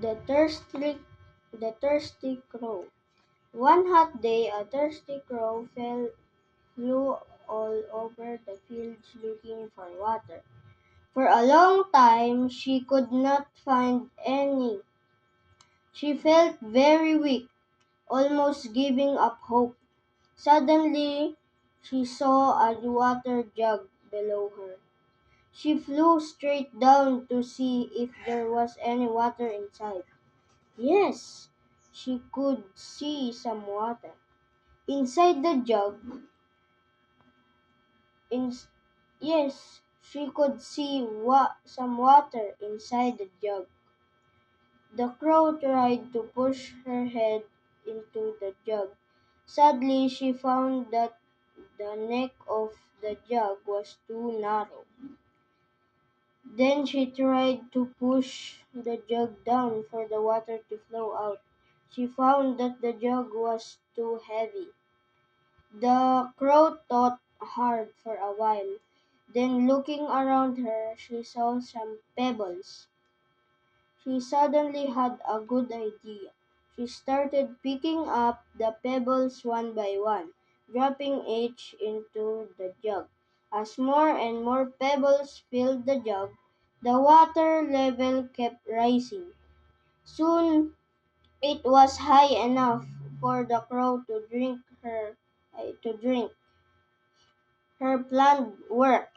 The thirsty, the thirsty crow. One hot day, a thirsty crow flew all over the fields looking for water. For a long time, she could not find any. She felt very weak, almost giving up hope. Suddenly, she saw a water jug below her. She flew straight down to see if there was any water inside. Yes, she could see some water. Inside the jug, in, yes, she could see some water inside the jug. The crow tried to push her head into the jug. Sadly, she found that the neck of the jug was too narrow. Then she tried to push the jug down for the water to flow out. She found that the jug was too heavy. The crow thought hard for a while. Then, looking around her, she saw some pebbles. She suddenly had a good idea. She started picking up the pebbles one by one, dropping each into the jug. As more and more pebbles filled the jug, the water level kept rising. Soon it was high enough for the crow to drink. Her plan worked.